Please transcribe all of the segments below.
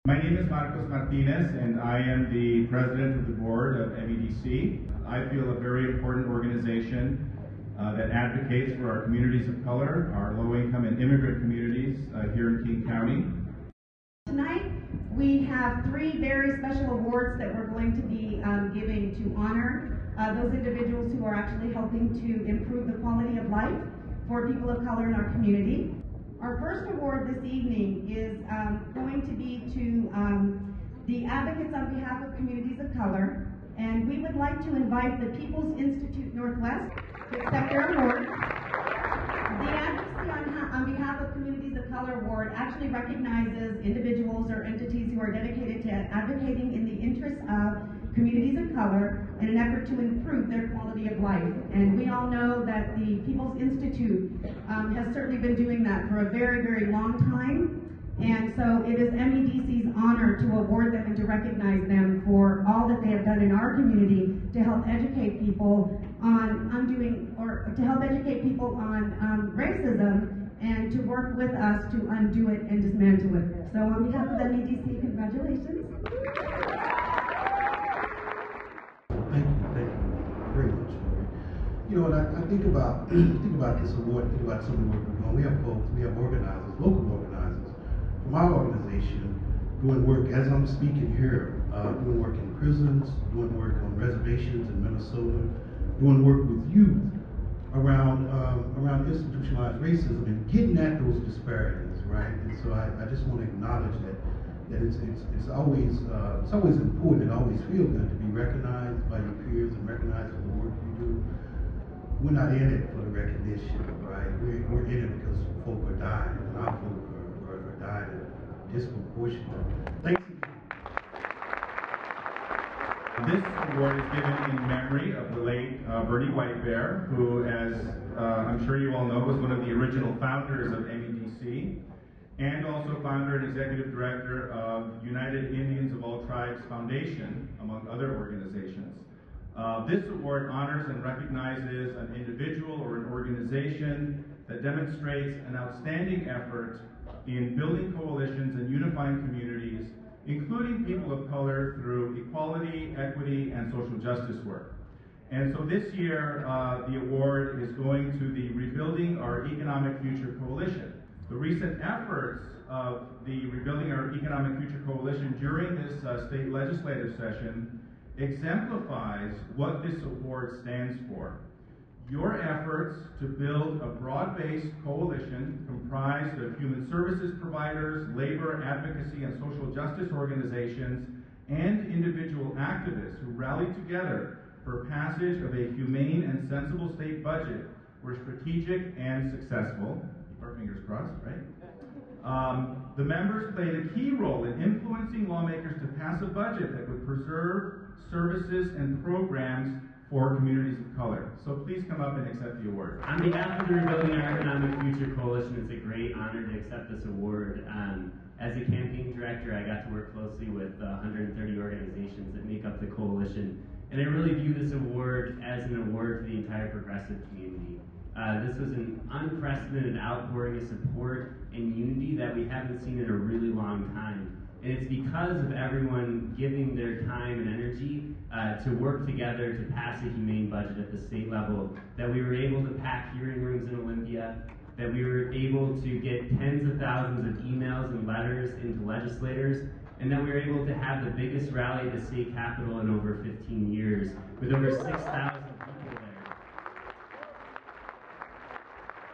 My name is Marcos Martinez, and I am the president of the board of MEDC. I feel a very important organization that advocates for our communities of color, our low-income and immigrant communities here in King County. Tonight, we have three very special awards that we're going to be giving to honor those individuals who are actually helping to improve the quality of life for people of color in our community. Our first award this evening is going to be to the advocates on behalf of communities of color, and we would like to invite the People's Institute Northwest to accept their award. The Advocacy on behalf of Communities of Color Award actually recognizes individuals or entities who are dedicated to advocating in the interests of communities of color in an effort to improve their quality of life. And we all know that the People's Institute has certainly been doing that for a very, very long time. And so it is MEDC's honor to award them and to recognize them for all that they have done in our community to help educate people on racism and to work with us to undo it and dismantle it. So on behalf of MEDC, congratulations. Thank you very much, Lori. You know, and I think about this award, think about some of the work we're doing. We have folks, we have organizers, local organizers from our organization doing work as I'm speaking here, doing work in prisons, doing work on reservations in Minnesota, doing work with youth around institutionalized racism and getting at those disparities, right? And so I just want to acknowledge that it's always important and always feel good to be recognized by your peers and recognized for the work you do. We're not in it for the recognition, right? We're in it because folk are dying, and our folk are dying disproportionately. Thanks again. This award is given in memory of the late Bernie Whitebear, who, as I'm sure you all know, was one of the original founders of MEDC, and also founder and executive director of United Indians of All Tribes Foundation, among other organizations. This award honors and recognizes an individual or an organization that demonstrates an outstanding effort in building coalitions and unifying communities, including people of color, through equality, equity, and social justice work. And so this year, the award is going to the Rebuilding Our Economic Future Coalition. The recent efforts of the Rebuilding Our Economic Future Coalition during this state legislative session exemplifies what this award stands for. Your efforts to build a broad-based coalition comprised of human services providers, labor, advocacy, and social justice organizations, and individual activists who rallied together for passage of a humane and sensible state budget were strategic and successful. Keep our fingers crossed, right? The members played a key role in influencing lawmakers to pass a budget that would preserve services and programs for communities of color. So please come up and accept the award. On behalf of the Rebuilding Our Economic Future Coalition, it's a great honor to accept this award. As a campaign director, I got to work closely with 130 organizations that make up the coalition, and I really view this award as an award to the entire progressive community. This was an unprecedented outpouring of support and unity that we haven't seen in a really long time. And it's because of everyone giving their time and energy to work together to pass a humane budget at the state level that we were able to pack hearing rooms in Olympia, that we were able to get tens of thousands of emails and letters into legislators, and that we were able to have the biggest rally at the state capitol in over 15 years with over 6,000 people there.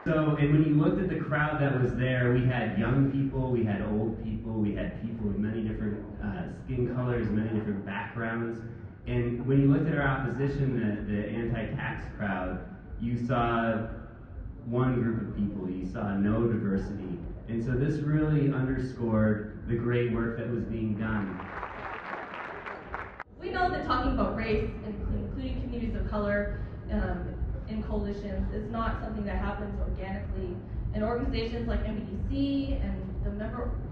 So, and when you looked at the crowd that was there, we had young people, we had old people, we had people with many different skin colors, many different backgrounds. And when you looked at our opposition, the anti-tax crowd, you saw one group of people, you saw no diversity. And so this really underscored the great work that was being done. We know that talking about race, including communities of color, in coalitions is not something that happens organically. And organizations like MEDC and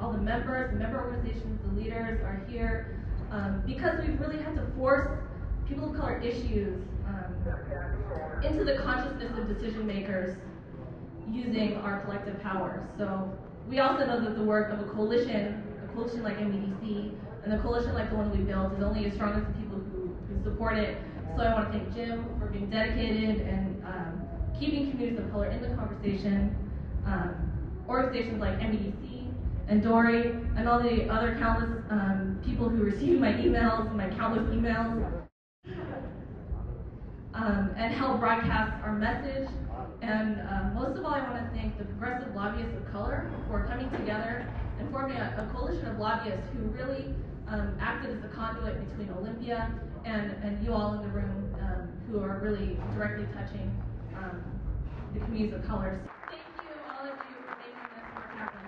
all the members, the member organizations, the leaders are here because we've really had to force people of color issues into the consciousness of decision makers using our collective power. So we also know that the work of a coalition coalition like MEDC and the coalition like the one we built is only as strong as the people who support it. So I want to thank Jim for being dedicated and keeping communities of color in the conversation. Organizations like MEDC and Dory and all the other countless people who receive my emails, my countless emails, and help broadcast our message. And most of all, I want to thank the progressive lobbyists of color for coming together and forming a coalition of lobbyists who really acted as the conduit between Olympia and you all in the room who are really directly touching the communities of color. Thank you, all of you, for making this work happen.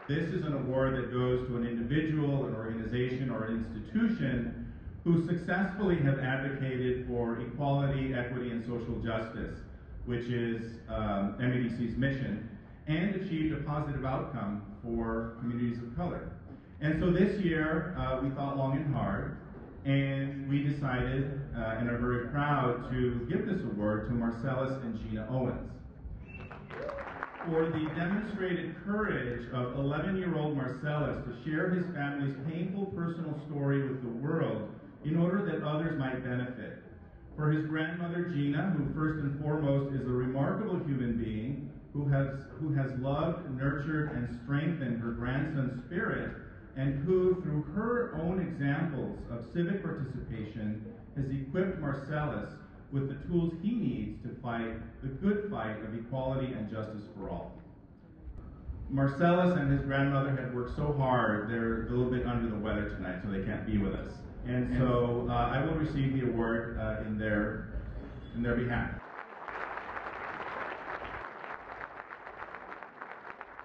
This is an award that goes to an individual, an organization, or an institution who successfully have advocated for equality, equity, and social justice, which is MEDC's mission, and achieved a positive outcome for communities of color. And so this year, we thought long and hard, and we decided and are very proud to give this award to Marcellus and Gina Owens for the demonstrated courage of 11-year-old Marcellus to share his family's painful personal story with the world in order that others might benefit. For his grandmother Gina, who first and foremost is a remarkable human being who has loved, nurtured, and strengthened her grandson's spirit, and who, through her own examples of civic participation, has equipped Marcellus with the tools he needs to fight the good fight of equality and justice for all. Marcellus and his grandmother had worked so hard, they're a little bit under the weather tonight, so they can't be with us. And so I will receive the award in their behalf.